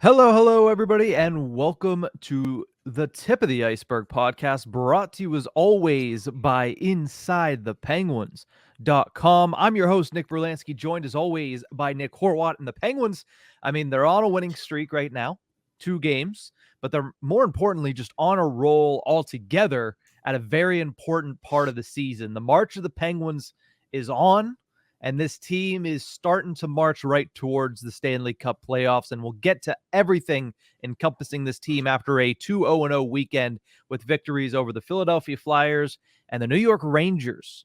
Hello, everybody, and welcome to the Tip of the Ice-Burgh podcast, brought to you as always by InsideThePenguins.com. I'm your host, Nick Brlansky, joined as always by Nick Horwat. And the Penguins, they're on a winning streak right now, 2 games, but they're more importantly just on a roll altogether at a very important part of the season. The March of the Penguins is on, and this team is starting to march right towards the Stanley Cup playoffs, and we'll get to everything encompassing this team after a 2-0-0 weekend with victories over the Philadelphia Flyers and the New York Rangers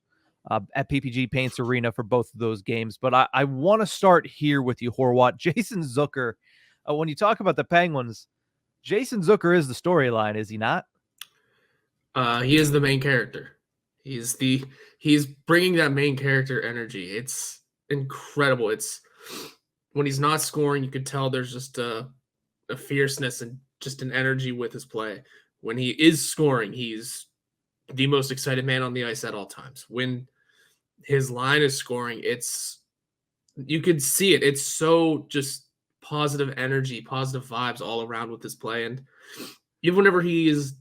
at PPG Paints Arena for both of those games. But I want to start here with you, Horwat. Jason Zucker, when you talk about the Penguins, Jason Zucker is the storyline, is he not? He is the main character. He's bringing that main character energy. It's incredible. It's when he's not scoring, you could tell there's just a fierceness and just an energy with his play. When he is scoring, he's the most excited man on the ice at all times. When his line is scoring, you could see it. It's so just positive energy, positive vibes all around with his play. And even whenever he is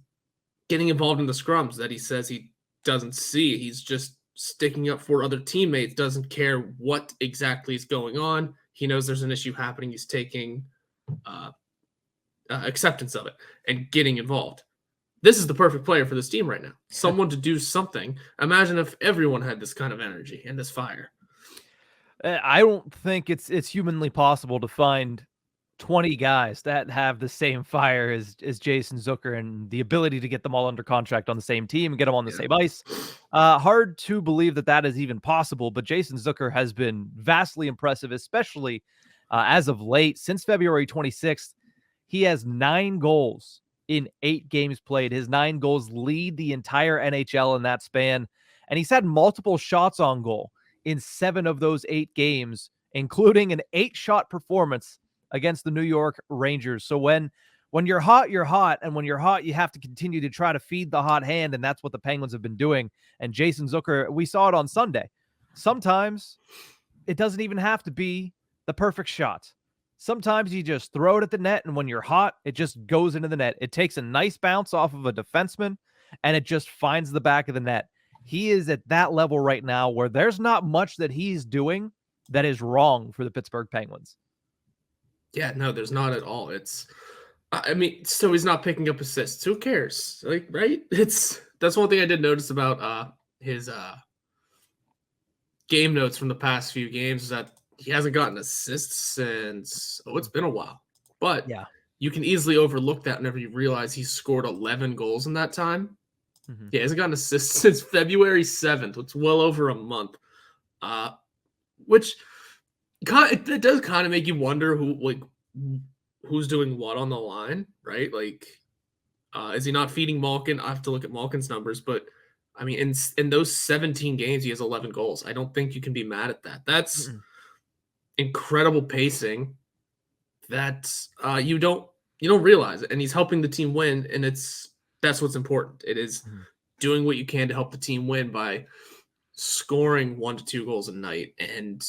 getting involved in the scrums that he says he doesn't see, he's just sticking up for other teammates, doesn't care what exactly is going on. He knows there's an issue happening. He's taking acceptance of it and getting involved. This is the perfect player for this team right now. Someone to do something. Imagine if everyone had this kind of energy and this fire. I don't think it's humanly possible to find 20 guys that have the same fire as Jason Zucker and the ability to get them all under contract on the same team and get them on the same ice. Hard to believe that is even possible, but Jason Zucker has been vastly impressive, especially as of late. Since February 26th, he has 9 goals in 8 games played. His 9 goals lead the entire NHL in that span, and he's had multiple shots on goal in 7 of those 8 games, including an 8-shot performance against the New York Rangers. So when you're hot, you're hot. And when you're hot, you have to continue to try to feed the hot hand. And that's what the Penguins have been doing. And Jason Zucker, we saw it on Sunday. Sometimes it doesn't even have to be the perfect shot. Sometimes you just throw it at the net, and when you're hot, it just goes into the net. It takes a nice bounce off of a defenseman, and it just finds the back of the net. He is at that level right now where there's not much that he's doing that is wrong for the Pittsburgh Penguins. Yeah, no, there's not at all. So he's not picking up assists. Who cares? Like, right? That's one thing I did notice about his game notes from the past few games is that he hasn't gotten assists since it's been a while. But yeah, you can easily overlook that whenever you realize he scored 11 goals in that time. Mm-hmm. Yeah, he hasn't gotten assists since February 7th. It's well over a month. Which it does kind of make you wonder who's doing what on the line, right? Like, is he not feeding Malkin? I have to look at Malkin's numbers, but I mean, in those 17 games, he has 11 goals. I don't think you can be mad at that. That's incredible pacing that you don't realize it, and he's helping the team win, and that's what's important. It is doing what you can to help the team win by scoring 1 to 2 goals a night and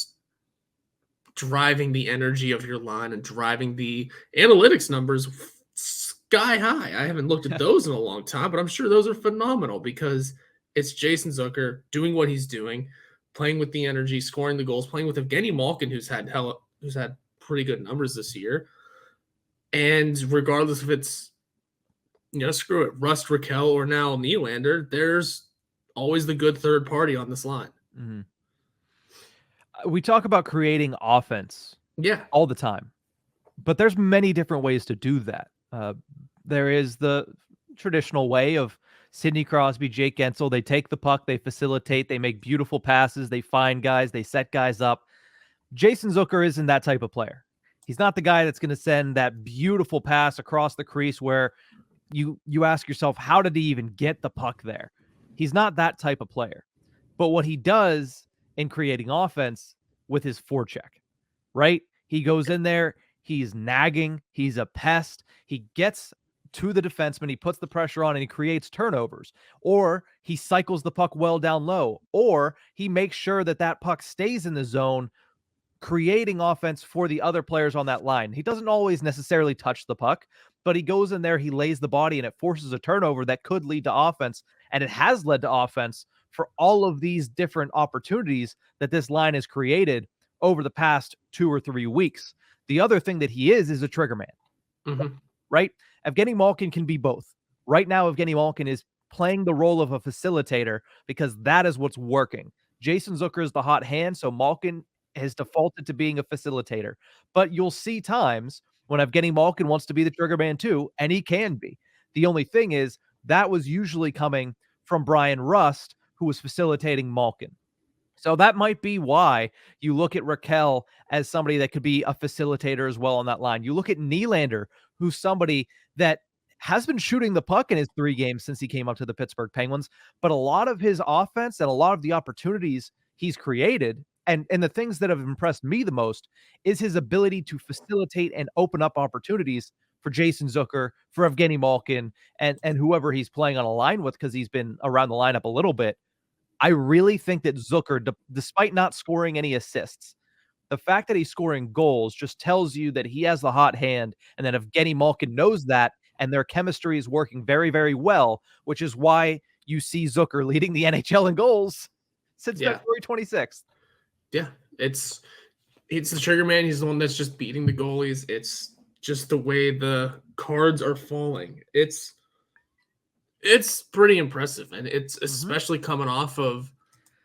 driving the energy of your line and driving the analytics numbers sky high. I haven't looked at those in a long time, but I'm sure those are phenomenal because it's Jason Zucker doing what he's doing, playing with the energy, scoring the goals, playing with Evgeny Malkin, who's had pretty good numbers this year. And regardless if it's, screw it, Rust Raquel or now Nylander, there's always the good third party on this line. Mm-hmm. We talk about creating offense all the time, but there's many different ways to do that. There is the traditional way of Sidney Crosby, Jake Gensel. They take the puck, they facilitate, they make beautiful passes, they find guys, they set guys up. Jason Zucker isn't that type of player. He's not the guy that's going to send that beautiful pass across the crease where you ask yourself, how did he even get the puck there? He's not that type of player. But what he does in creating offense with his forecheck, right? He goes in there, he's nagging, he's a pest, he gets to the defenseman, he puts the pressure on, and he creates turnovers, or he cycles the puck well down low, or he makes sure that puck stays in the zone creating offense for the other players on that line. He doesn't always necessarily touch the puck, but he goes in there, he lays the body, and it forces a turnover that could lead to offense. And it has led to offense for all of these different opportunities that this line has created over the past 2 or 3 weeks. The other thing that he is a trigger man, right? Evgeny Malkin can be both. Right now, Evgeny Malkin is playing the role of a facilitator because that is what's working. Jason Zucker is the hot hand, so Malkin has defaulted to being a facilitator. But you'll see times when Evgeny Malkin wants to be the trigger man too, and he can be. The only thing is that was usually coming from Brian Rust, who was facilitating Malkin. So that might be why you look at Raquel as somebody that could be a facilitator as well on that line. You look at Nylander, who's somebody that has been shooting the puck in his 3 games since he came up to the Pittsburgh Penguins, but a lot of his offense and a lot of the opportunities he's created and the things that have impressed me the most is his ability to facilitate and open up opportunities for Jason Zucker, for Evgeny Malkin, and whoever he's playing on a line with, because he's been around the lineup a little bit. I really think that Zucker, despite not scoring any assists, the fact that he's scoring goals just tells you that he has the hot hand, and that Evgeny Malkin knows that, and their chemistry is working very, very well, which is why you see Zucker leading the NHL in goals since February 26th. Yeah, it's the trigger man. He's the one that's just beating the goalies. It's just the way the cards are falling. It's pretty impressive, and it's especially coming off of,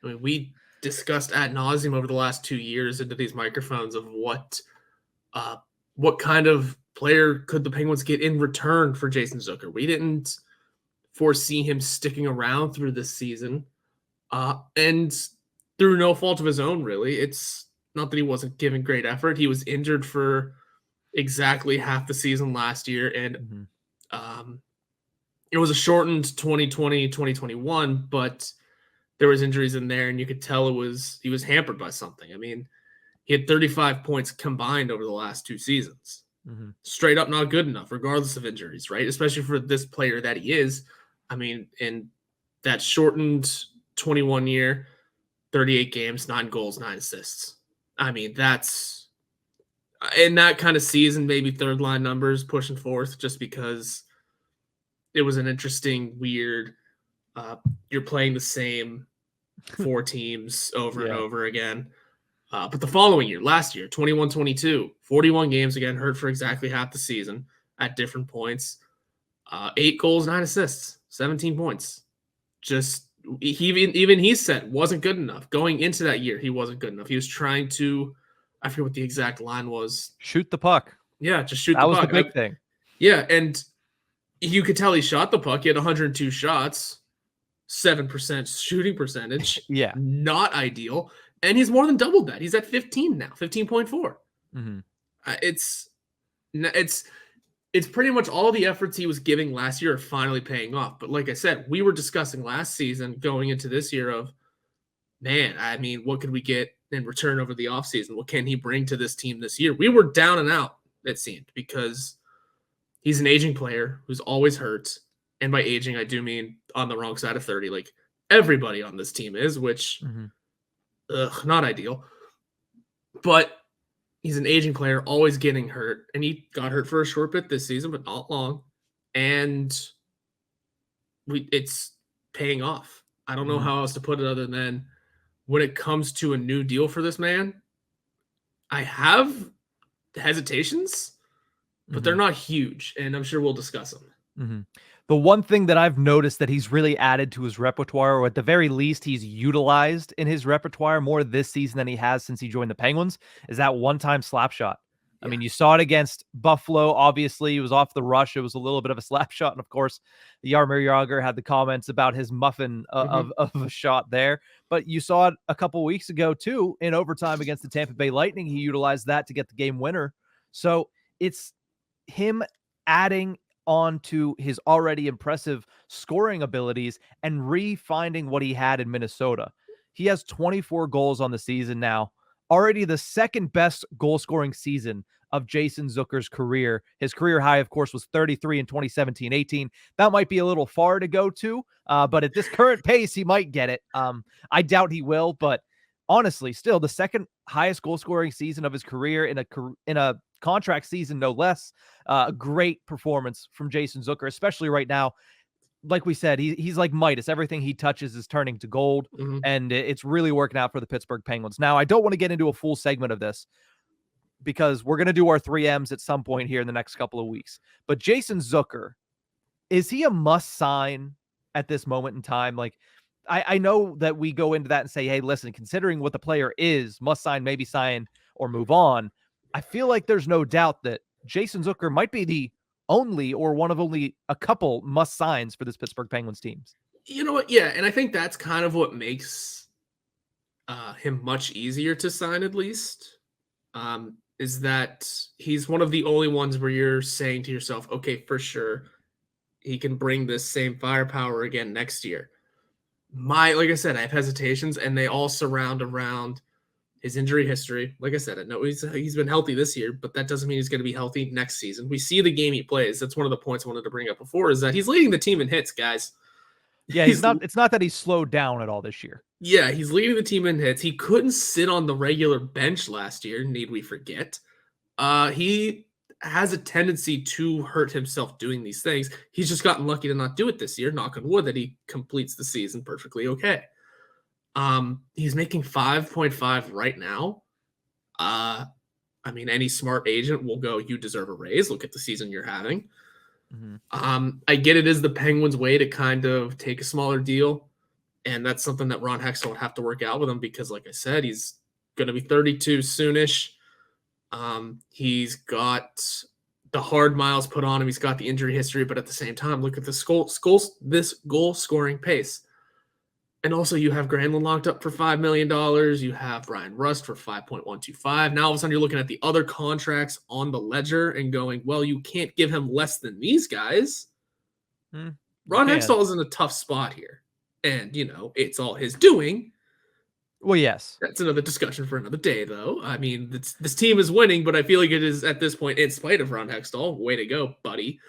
I mean, we discussed ad nauseum over the last 2 years into these microphones of what kind of player could the Penguins get in return for Jason Zucker. We didn't foresee him sticking around through this season, and through no fault of his own, really. It's not that he wasn't giving great effort. He was injured for exactly half the season last year, and it was a shortened 2020-2021, but there was injuries in there, and you could tell he was hampered by something. I mean, he had 35 points combined over the last 2 seasons. Straight up not good enough, regardless of injuries, right? Especially for this player that he is. I mean, in that shortened 21 year, 38 games, 9 goals, 9 assists. I mean, that's in that kind of season, maybe third line numbers pushing forth, just because it was an interesting, weird, you're playing the same 4 teams over and over again. But the following year, last year, 21-22, 41 games, again, hurt for exactly half the season at different points. 8 goals, 9 assists, 17 points. Just, even he said wasn't good enough. Going into that year, he wasn't good enough. He was trying to, I forget what the exact line was. Shoot the puck. Yeah, just shoot the puck. That was the big thing. Yeah, and you could tell he shot the puck. He had 102 shots, 7% shooting percentage. Yeah. Not ideal. And he's more than doubled that. He's at 15 now, 15.4. It's pretty much all the efforts he was giving last year are finally paying off. But like I said, we were discussing last season going into this year of, man, I mean, what could we get in return over the offseason? What can he bring to this team this year? We were down and out, it seemed, because he's an aging player who's always hurt. And by aging, I do mean on the wrong side of 30, like everybody on this team is, which... not ideal. But he's an aging player, always getting hurt. And he got hurt for a short bit this season, but not long. And it's paying off. I don't know how else to put it other than when it comes to a new deal for this man, I have hesitations, but they're not huge. And I'm sure we'll discuss them. The one thing that I've noticed that he's really added to his repertoire, or at the very least he's utilized in his repertoire more this season than he has since he joined the Penguins, is that one-time slap shot. I mean, you saw it against Buffalo. Obviously, it was off the rush. It was a little bit of a slap shot. And, of course, Jaromir Jagr had the comments about his muffin of a shot there. But you saw it a couple weeks ago, too, in overtime against the Tampa Bay Lightning. He utilized that to get the game winner. So it's him adding on to his already impressive scoring abilities and refinding what he had in Minnesota. He has 24 goals on the season now, already the second best goal scoring season of Jason Zucker's career. His career high, of course, was 33 in 2017-18. That might be a little far to go to, but at this current pace, he might get it. I doubt he will, but honestly, still the second highest goal scoring season of his career in a contract season, no less. A great performance from Jason Zucker, especially right now. Like we said, he's like Midas. Everything he touches is turning to gold, and it's really working out for the Pittsburgh Penguins. Now, I don't want to get into a full segment of this because we're going to do our 3Ms at some point here in the next couple of weeks. But Jason Zucker, is he a must sign at this moment in time? Like, I know that we go into that and say, hey, listen, considering what the player is, must sign, maybe sign, or move on. I feel like there's no doubt that Jason Zucker might be the only or one of only a couple must signs for this Pittsburgh Penguins teams. You know what? Yeah, and I think that's kind of what makes him much easier to sign, at least, is that he's one of the only ones where you're saying to yourself, okay, for sure, he can bring this same firepower again next year. Like I said, I have hesitations, and they all surround around his injury history. Like I said, I know he's been healthy this year, but that doesn't mean he's going to be healthy next season. We see the game he plays. That's one of the points I wanted to bring up before, is that he's leading the team in hits, guys. Yeah, it's not that he's slowed down at all this year. Yeah, he's leading the team in hits. He couldn't sit on the regular bench last year, need we forget. He has a tendency to hurt himself doing these things. He's just gotten lucky to not do it this year. Knock on wood that he completes the season perfectly okay. He's making 5.5 right now. I mean, any smart agent will go, you deserve a raise. Look at the season you're having. I get it is the Penguins' way to kind of take a smaller deal, and that's something that Ron Hextall would have to work out with him because, like I said, he's going to be 32 soonish. He's got the hard miles put on him. He's got the injury history, but at the same time, look at this goal scoring pace. And also, you have Granlund locked up for $5 million. You have Brian Rust for 5.125. Now, all of a sudden, you're looking at the other contracts on the ledger and going, well, you can't give him less than these guys. Ron Hextall is in a tough spot here. And, it's all his doing. Well, yes. That's another discussion for another day, though. I mean, this team is winning, but I feel like it is, at this point, in spite of Ron Hextall. Way to go, buddy.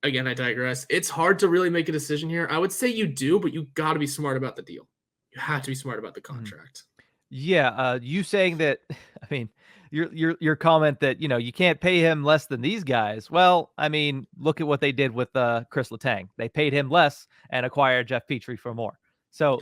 Again, I digress. It's hard to really make a decision here. I would say you do, but you got to be smart about the deal. You have to be smart about the contract. Yeah, you saying that, I mean, your comment that, you can't pay him less than these guys. Well, I mean, look at what they did with Chris Letang. They paid him less and acquired Jeff Petrie for more. So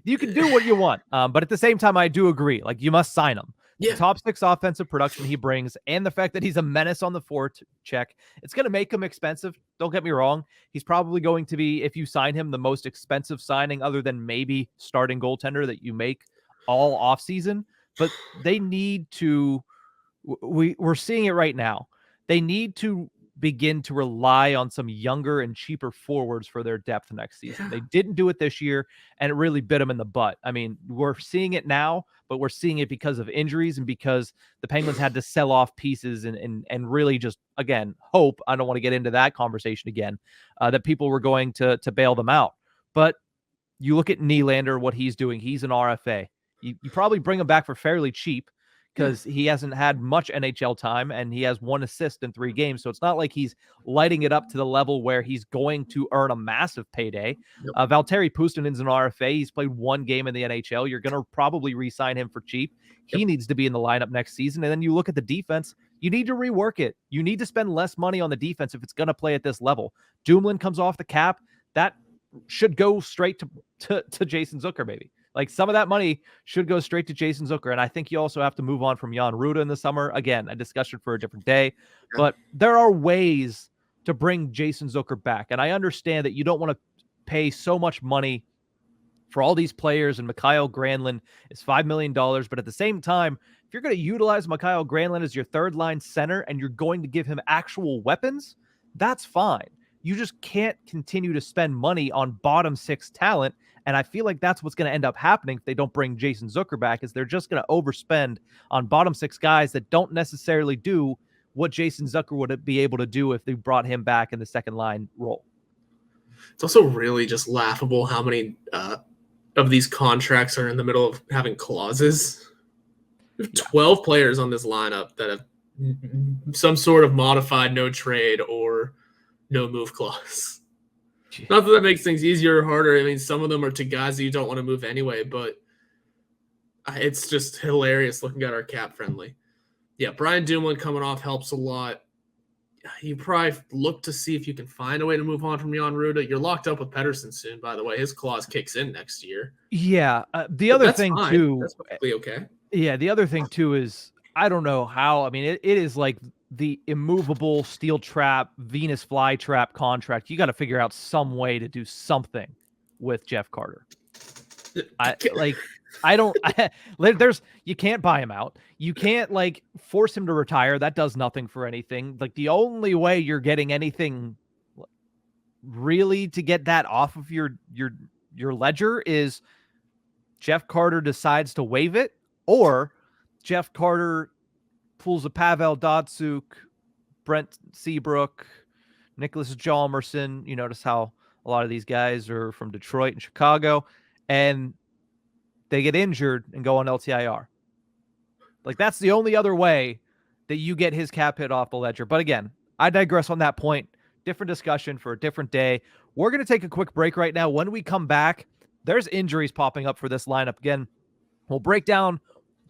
you can do what you want. But at the same time, I do agree. Like, you must sign him. Yeah. The top 6 offensive production he brings, and the fact that he's a menace on the forecheck, it's going to make him expensive. Don't get me wrong. He's probably going to be, if you sign him, the most expensive signing other than maybe starting goaltender that you make all offseason. But they need to, we're seeing it right now. They need to begin to rely on some younger and cheaper forwards for their depth next season. They didn't do it this year, and it really bit them in the butt. I mean, we're seeing it now, but we're seeing it because of injuries and because the Penguins had to sell off pieces and really just, again, hope, I don't want to get into that conversation again, that people were going to bail them out. But you look at Nylander, what he's doing. He's an RFA. You probably bring him back for fairly cheap, because he hasn't had much NHL time and he has 1 assist in 3 games. So it's not like he's lighting it up to the level where he's going to earn a massive payday. Valtteri Pustinen's an RFA. He's played 1 game in the NHL. You're going to probably re-sign him for cheap. He needs to be in the lineup next season. And then you look at the defense, you need to rework it. You need to spend less money on the defense if it's going to play at this level. Dumoulin comes off the cap. That should go straight to Jason Zucker, maybe. Like, some of that money should go straight to Jason Zucker. And I think you also have to move on from Jan Ruda in the summer. Again, a discussion for a different day. But there are ways to bring Jason Zucker back. And I understand that you don't want to pay so much money for all these players. And Mikael Granlund is $5 million. But at the same time, if you're going to utilize Mikael Granlund as your third-line center and you're going to give him actual weapons, that's fine. You just can't continue to spend money on bottom 6 talent. And I feel like that's what's going to end up happening if they don't bring Jason Zucker back, is they're just going to overspend on bottom 6 guys that don't necessarily do what Jason Zucker would be able to do if they brought him back in the second line role. It's also really just laughable how many of these contracts are in the middle of having clauses. We have 12 players on this lineup that have some sort of modified no trade or no move clause. Not that makes things easier or harder. I mean, some of them are to guys that you don't want to move anyway, but It's just hilarious looking at our cap friendly. Yeah, Brian Dumoulin coming off helps a lot. You probably look to see if you can find a way to move on from Jan Ruda. You're locked up with Pedersen soon, by the way. His clause kicks in next year. Yeah. The But other that's thing fine. too, That's perfectly okay. Yeah, the other thing too is I don't know how. I mean, it is like the immovable steel trap, Venus flytrap contract. You got to figure out some way to do something with Jeff Carter. There's you can't buy him out. You can't like force him to retire. That does nothing for anything. Like the only way you're getting anything really to get that off of your ledger is Jeff Carter decides to waive it, or Jeff Carter pulls a Pavel Datsyuk, Brent Seabrook, Nicholas Hjalmarsson. You notice how a lot of these guys are from Detroit and Chicago, and they get injured and go on LTIR. Like, that's the only other way that you get his cap hit off the ledger. But again, I digress on that point. Different discussion for a different day. We're going to take a quick break right now. When we come back, there's injuries popping up for this lineup. Again, we'll break down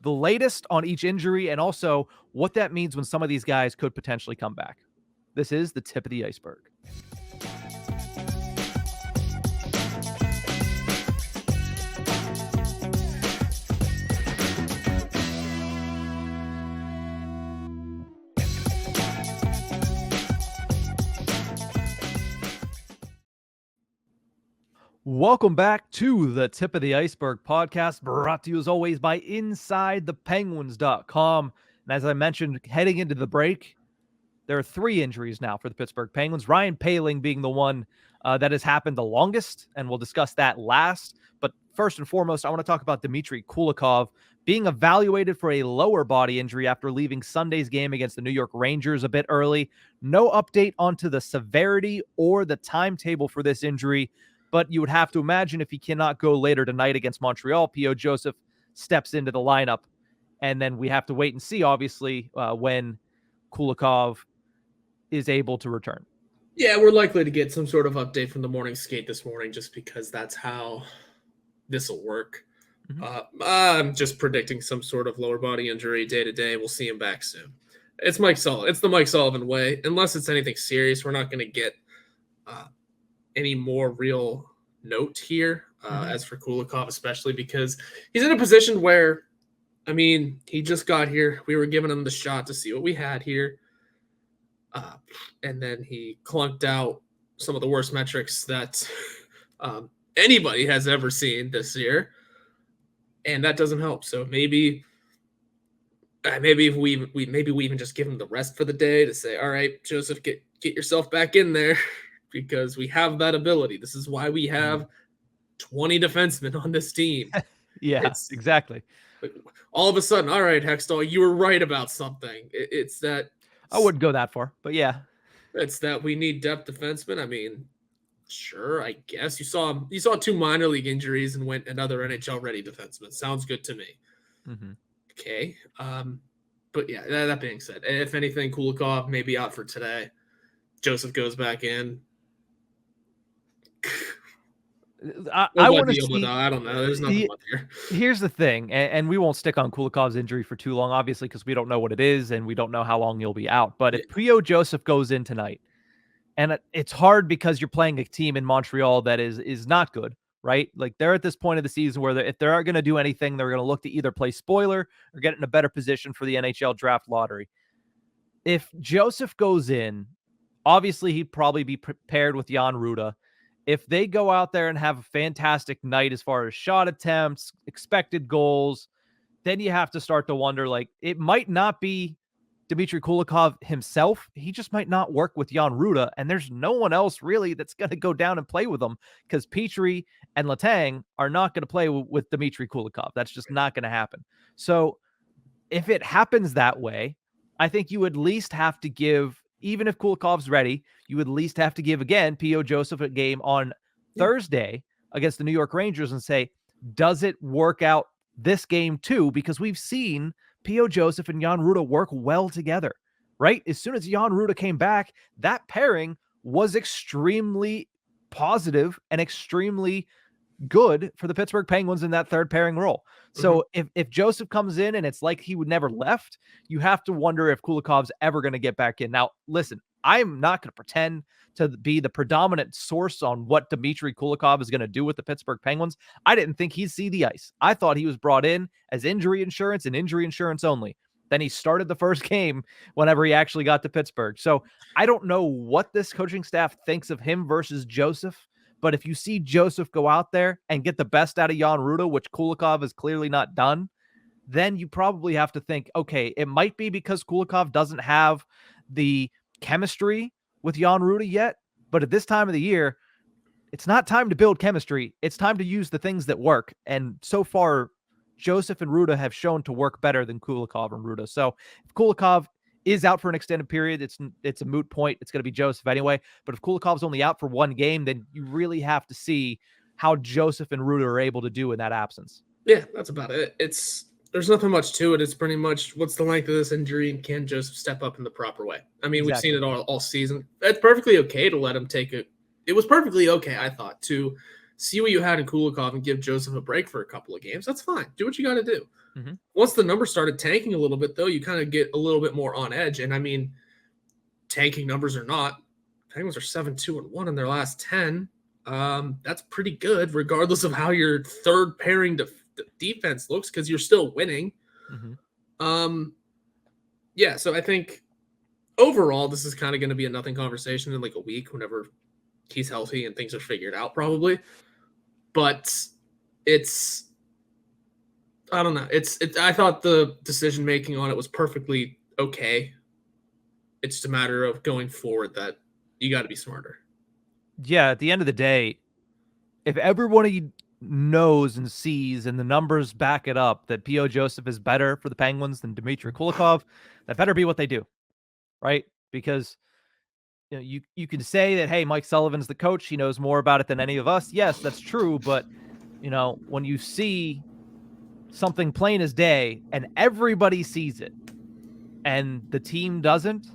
the latest on each injury and also what that means when some of these guys could potentially come back. This is the tip of the iceberg. Welcome back to the Tip of the Iceberg podcast, brought to you as always by InsideThePenguins.com. And as I mentioned, heading into the break, there are 3 injuries now for the Pittsburgh Penguins. Ryan Poehling being the one that has happened the longest, and we'll discuss that last. But first and foremost, I want to talk about Dmitry Kulikov being evaluated for a lower body injury after leaving Sunday's game against the New York Rangers a bit early. No update onto the severity or the timetable for this injury, but you would have to imagine if he cannot go later tonight against Montreal, P.O. Joseph steps into the lineup. And then we have to wait and see, obviously, when Kulikov is able to return. Yeah, we're likely to get some sort of update from the morning skate this morning just because that's how this will work. Mm-hmm. I'm just predicting some sort of lower body injury day to day. We'll see him back soon. It's Mike Sullivan. It's the Mike Sullivan way. Unless it's anything serious, we're not going to get any more real note here as for Kulikov, especially because he's in a position where, I mean, he just got here. We were giving him the shot to see what we had here. And then he clunked out some of the worst metrics that anybody has ever seen this year. And that doesn't help. So maybe we even just give him the rest for the day to say, all right, Joseph, get yourself back in there. Because we have that ability. This is why we have 20 defensemen on this team. Exactly. All of a sudden, all right, Hextall, you were right about something. It's that I wouldn't go that far, but yeah. It's that we need depth defensemen. I mean, sure, I guess. You saw 2 minor league injuries and went another NHL-ready defenseman. Sounds good to me. Mm-hmm. Okay. But yeah, that being said, if anything, Kulikov may be out for today. Joseph goes back in. I want to see. I don't know. There's nothing up here. Here's the thing, and we won't stick on Kulikov's injury for too long, obviously, because we don't know what it is and we don't know how long he'll be out. But if P.O. Joseph goes in tonight, and it's hard because you're playing a team in Montreal that is not good, right? Like they're at this point of the season where if they are going to do anything, they're going to look to either play spoiler or get in a better position for the NHL draft lottery. If Joseph goes in, obviously he'd probably be paired with Jan Ruda. If they go out there and have a fantastic night as far as shot attempts, expected goals, then you have to start to wonder, like, it might not be Dmitry Kulikov himself. He just might not work with Jan Ruda, and there's no one else really that's going to go down and play with him because Petrie and Letang are not going to play with Dmitry Kulikov. That's just not going to happen. So if it happens that way, I think you at least have to give, even if Kulikov's ready, you would at least have to give, again, P.O. Joseph a game on Thursday against the New York Rangers and say, does it work out this game too? Because we've seen P.O. Joseph and Jan Ruda work well together, right? As soon as Jan Ruda came back, that pairing was extremely positive and extremely good for the Pittsburgh Penguins in that third pairing role. So if Joseph comes in and it's like he would never left, you have to wonder if Kulikov's ever going to get back in. Now, listen, I'm not going to pretend to be the predominant source on what Dmitry Kulikov is going to do with the Pittsburgh Penguins. I didn't think he'd see the ice. I thought he was brought in as injury insurance and injury insurance only. Then he started the first game whenever he actually got to Pittsburgh. So I don't know what this coaching staff thinks of him versus Joseph. But if you see Joseph go out there and get the best out of Jan Rutta, which Kulikov has clearly not done, then you probably have to think, okay, it might be because Kulikov doesn't have the chemistry with Jan Rutta yet. But at this time of the year, it's not time to build chemistry. It's time to use the things that work. And so far, Joseph and Rutta have shown to work better than Kulikov and Rutta. So if Kulikov is out for an extended period, it's a moot point. It's going to be Joseph anyway. But if Kulikov's only out for one game, then you really have to see how Joseph and Rutta are able to do in that absence. Yeah, that's about it. There's nothing much to it. It's pretty much what's the length of this injury and can Joseph step up in the proper way? I mean, We've seen it all season. It's perfectly okay to let him take it. It was perfectly okay, I thought, to see what you had in Kulikov and give Joseph a break for a couple of games. That's fine. Do what you got to do. Once the numbers started tanking a little bit, though, you kind of get a little bit more on edge. And I mean, tanking numbers or not, Penguins are 7-2-1 in their last 10. That's pretty good, regardless of how your third pairing defense looks, because you're still winning. Yeah, so I think overall, this is kind of going to be a nothing conversation in like a week whenever he's healthy and things are figured out, probably. But I don't know. I thought the decision making on it was perfectly okay. It's just a matter of going forward that you got to be smarter. Yeah, at the end of the day, if everybody knows and sees and the numbers back it up that P.O. Joseph is better for the Penguins than Dmitry Kulikov, that better be what they do, right? Because you can say that, hey, Mike Sullivan's the coach. He knows more about it than any of us. Yes, that's true. But, when you see something plain as day and everybody sees it and the team doesn't,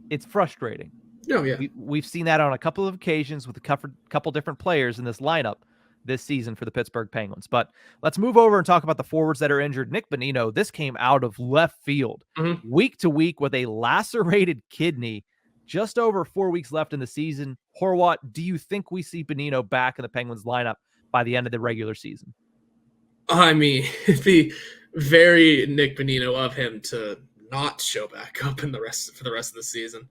it's frustrating. Oh, yeah. We've seen that on a couple of occasions with a couple different players in this lineup this season for the Pittsburgh Penguins. But let's move over and talk about the forwards that are injured. Nick Bonino, this came out of left field week to week with a lacerated kidney. Just over 4 weeks left in the season. Horwat, do you think we see Bonino back in the Penguins lineup by the end of the regular season? I mean, it'd be very Nick Bonino of him to not show back up for the rest of the season.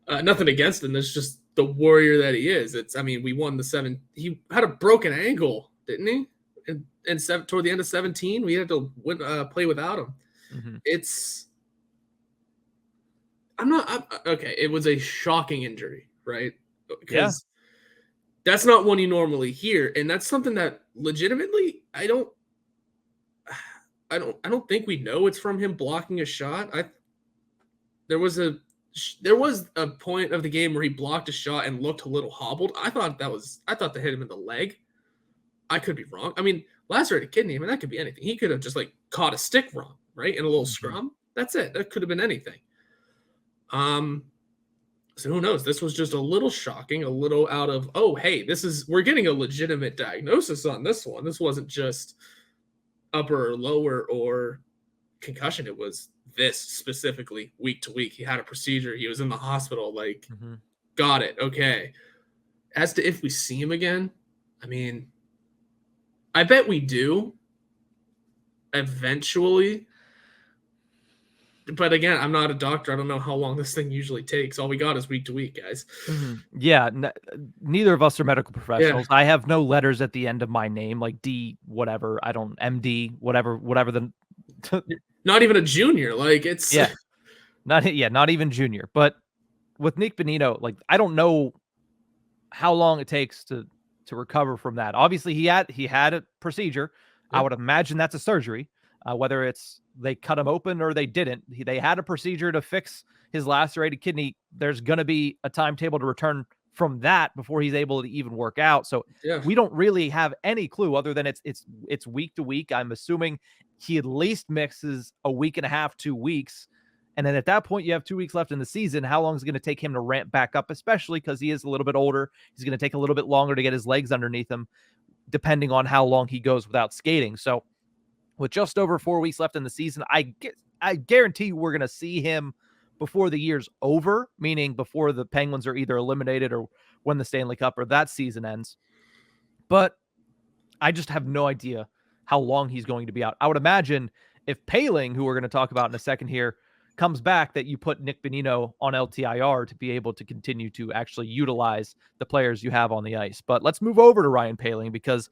Nothing against him. It's just the warrior that he is. We won the 7. He had a broken ankle, didn't he? And toward the end of 17, we had to play without him. Okay. It was a shocking injury, right? Because that's not one you normally hear, and that's something that legitimately I don't think we know it's from him blocking a shot. There was a point of the game where he blocked a shot and looked a little hobbled. I thought they hit him in the leg. I could be wrong. I mean, lacerated kidney, that could be anything. He could have just like caught a stick wrong, right? In a little scrum. That's it. That could have been anything. So who knows? This was just a little shocking, a little out of, oh, hey, we're getting a legitimate diagnosis on this one. This wasn't just upper or lower or concussion. It was this specifically week to week. He had a procedure. He was in the hospital. Got it. Okay. As to if we see him again, I bet we do eventually. But again, I'm not a doctor. I don't know how long this thing usually takes. All we got is week to week, guys. Yeah, neither of us are medical professionals. Yeah. I have no letters at the end of my name, like D, whatever. I don't MD, whatever the. Not even a junior. It's not even junior. But with Nick Bonino, I don't know how long it takes to recover from that. Obviously, he had a procedure. Yep. I would imagine that's a surgery. Whether it's they cut him open or they didn't, they had a procedure to fix his lacerated kidney. There's going to be a timetable to return from that before he's able to even work out. So we don't really have any clue other than it's week to week. I'm assuming he at least mixes a week and a half, 2 weeks. And then at that point, you have 2 weeks left in the season. How long is it going to take him to ramp back up, especially because he is a little bit older? He's going to take a little bit longer to get his legs underneath him. depending on how long he goes without skating. So with just over 4 weeks left in the season, I guarantee you we're going to see him before the year's over, meaning before the Penguins are either eliminated or win the Stanley Cup or that season ends. But I just have no idea how long he's going to be out. I would imagine if Poehling, who we're going to talk about in a second here, comes back, that you put Nick Bonino on LTIR to be able to continue to actually utilize the players you have on the ice. But let's move over to Ryan Poehling, because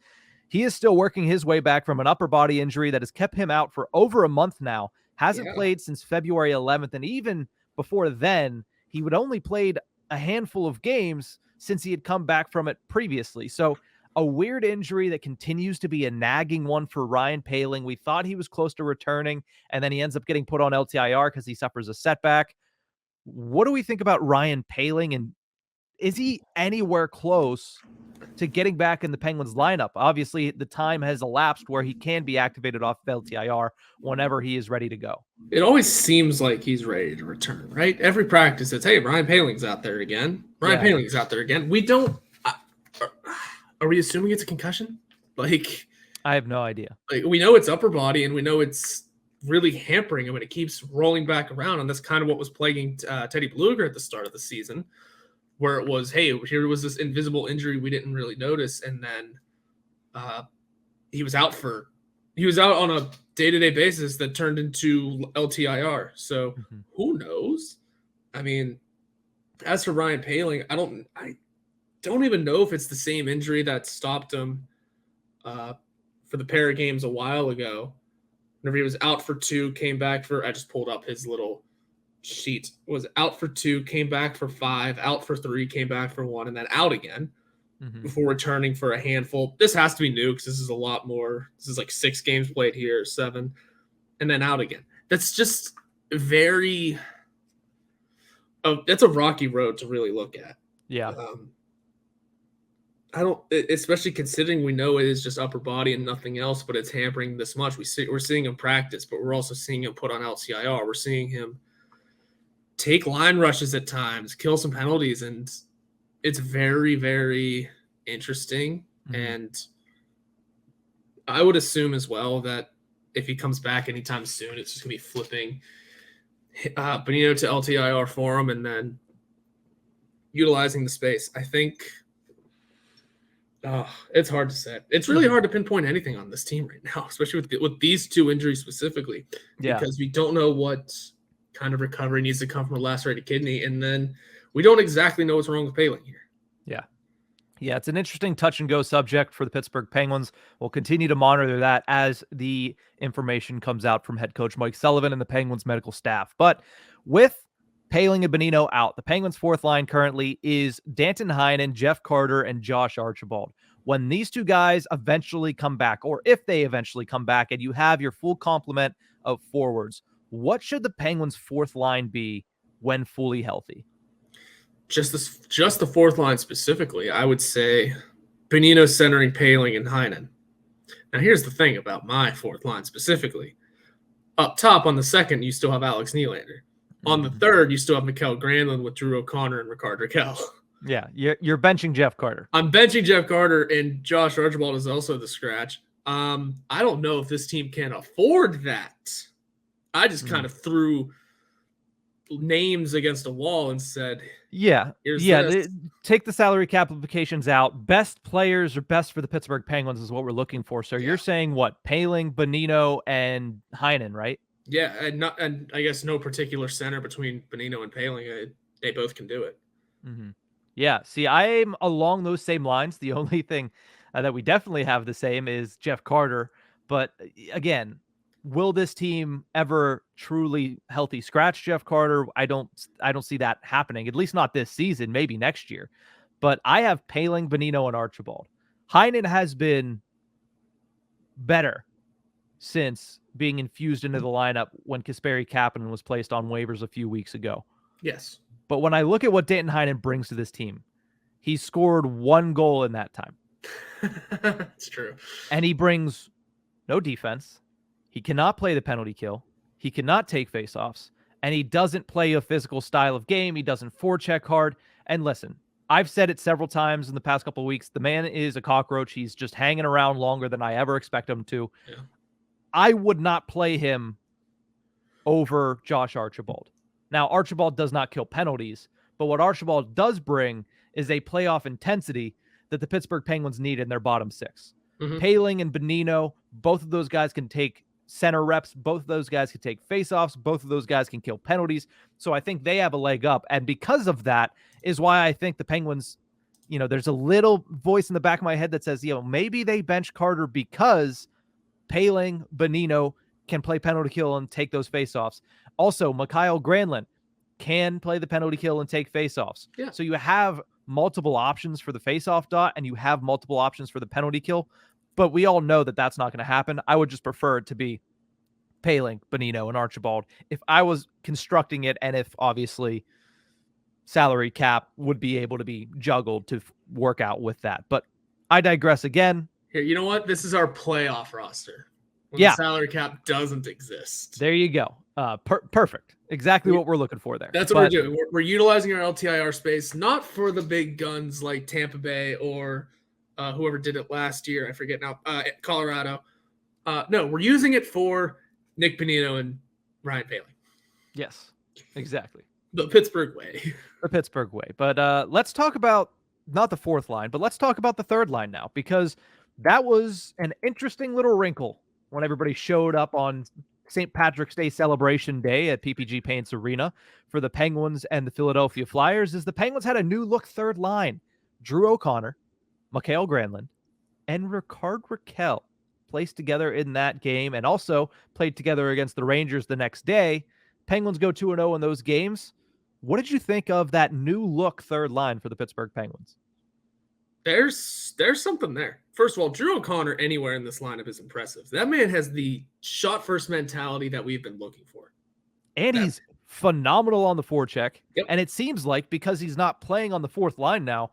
he is still working his way back from an upper body injury that has kept him out for over a month now. Hasn't played since February 11th. And even before then, he would only played a handful of games since he had come back from it previously. So a weird injury that continues to be a nagging one for Ryan Poehling. We thought he was close to returning, and then he ends up getting put on LTIR because he suffers a setback. What do we think about Ryan Poehling, and is he anywhere close to getting back in the Penguins lineup? Obviously, the time has elapsed where he can be activated off LTIR whenever he is ready to go. It always seems like he's ready to return, right? Every practice, it's, hey, Ryan Poehling's out there again. Ryan Poehling's out there again. We don't... Are we assuming it's a concussion? Like, I have no idea. Like, we know it's upper body, and we know it's really hampering him, and it keeps rolling back around. And that's kind of what was plaguing Teddy Blueger at the start of the season, where it was, hey, here was this invisible injury we didn't really notice, and then he was out on a day-to-day basis that turned into LTIR. So who knows? I mean, as for Ryan Poehling, I don't even know if it's the same injury that stopped him for the pair of games a while ago. Whenever he was out for 2, came back for, I just pulled up his little sheet, was out for 2, came back for 5, out for 3, came back for 1, and then out again before returning for a handful. This has to be new because this is a lot more. This is like 6 games played here, 7, and then out again. That's just very, that's a rocky road to really look at. Yeah. I don't, especially considering we know it is just upper body and nothing else, but it's hampering this much. We're seeing him practice, but we're also seeing him put on LTIR. We're seeing him take line rushes at times, kill some penalties, and it's very, very interesting. And I would assume as well that if he comes back anytime soon, it's just going to be flipping Bonino to LTIR for him and then utilizing the space. I think it's hard to say. It's really hard to pinpoint anything on this team right now, especially with these 2 injuries specifically, because we don't know what kind of recovery needs to come from a lacerated kidney, and then we don't exactly know what's wrong with Poehling here. Yeah, it's an interesting touch-and-go subject for the Pittsburgh Penguins. We'll continue to monitor that as the information comes out from head coach Mike Sullivan and the Penguins medical staff. But with Poehling and Bonino out, the Penguins' 4th line currently is Danton Heinen, Jeff Carter, and Josh Archibald. When these 2 guys eventually come back, or if they eventually come back, and you have your full complement of forwards, what should the Penguins' 4th line be when fully healthy? Just the 4th line specifically, I would say Bonino centering Poehling and Heinen. Now, here's the thing about my 4th line specifically. Up top on the 2nd, you still have Alex Nylander. On the 3rd, you still have Mikael Granlund with Drew O'Connor and Rickard Rakell. Yeah, you're benching Jeff Carter. I'm benching Jeff Carter, and Josh Archibald is also the scratch. I don't know if this team can afford that. I just kind of threw names against a wall and said, take the salary cap implications out. Best players or best for the Pittsburgh Penguins is what we're looking for. So you're saying what? Poehling, Bonino, and Heinen, right? Yeah, and I guess no particular center between Bonino and Poehling. They both can do it. Yeah, see, I'm along those same lines. The only thing that we definitely have the same is Jeff Carter. But again, will this team ever truly healthy scratch Jeff Carter? I don't see that happening, at least not this season, maybe next year. But I have Poehling, Bonino, and Archibald. Heinen has been better since being infused into the lineup when Kasperi Kapanen was placed on waivers a few weeks ago. Yes. But when I look at what Danton Heinen brings to this team, he scored 1 goal in that time. That's true. And he brings no defense. He cannot play the penalty kill. He cannot take faceoffs. And he doesn't play a physical style of game. He doesn't forecheck hard. And listen, I've said it several times in the past couple of weeks. The man is a cockroach. He's just hanging around longer than I ever expect him to. Yeah. I would not play him over Josh Archibald. Now, Archibald does not kill penalties, but what Archibald does bring is a playoff intensity that the Pittsburgh Penguins need in their bottom six. Paling and Bonino, both of those guys can take center reps. Both of those guys can take faceoffs. Both of those guys can kill penalties. So I think they have a leg up. And because of that is why I think the Penguins, there's a little voice in the back of my head that says, maybe they bench Carter because Paling, Bonino can play penalty kill and take those faceoffs. Also, Mikael Granlund can play the penalty kill and take faceoffs. Yeah. So you have multiple options for the faceoff dot and you have multiple options for the penalty kill. But we all know that that's not going to happen. I would just prefer it to be Paling, Bonino, and Archibald if I was constructing it, and if obviously salary cap would be able to be juggled to work out with that. But I digress again. Here, you know what? This is our playoff roster. When the salary cap doesn't exist. There you go. Perfect. Exactly what we're looking for there. That's what we're doing. We're utilizing our LTIR space, not for the big guns like Tampa Bay or whoever did it last year. I forget now. Colorado. No, we're using it for Nick Bonino and Ryan Paling. Yes, exactly. The Pittsburgh way. The Pittsburgh way. But let's talk about not the fourth line, but let's talk about the third line now, because that was an interesting little wrinkle when everybody showed up on St. Patrick's Day celebration day at PPG Paints Arena for the Penguins and the Philadelphia Flyers. Is the Penguins had a new look third line. Drew O'Connor, Mikael Granlund, and Rickard Rakell placed together in that game and also played together against the Rangers the next day. Penguins go 2-0 in those games. What did you think of that new look third line for the Pittsburgh Penguins? There's something there. First of all, Drew O'Connor anywhere in this lineup is impressive. That man has the shot first mentality that we've been looking for. And he's phenomenal on the forecheck. Yep. And it seems like because he's not playing on the fourth line now,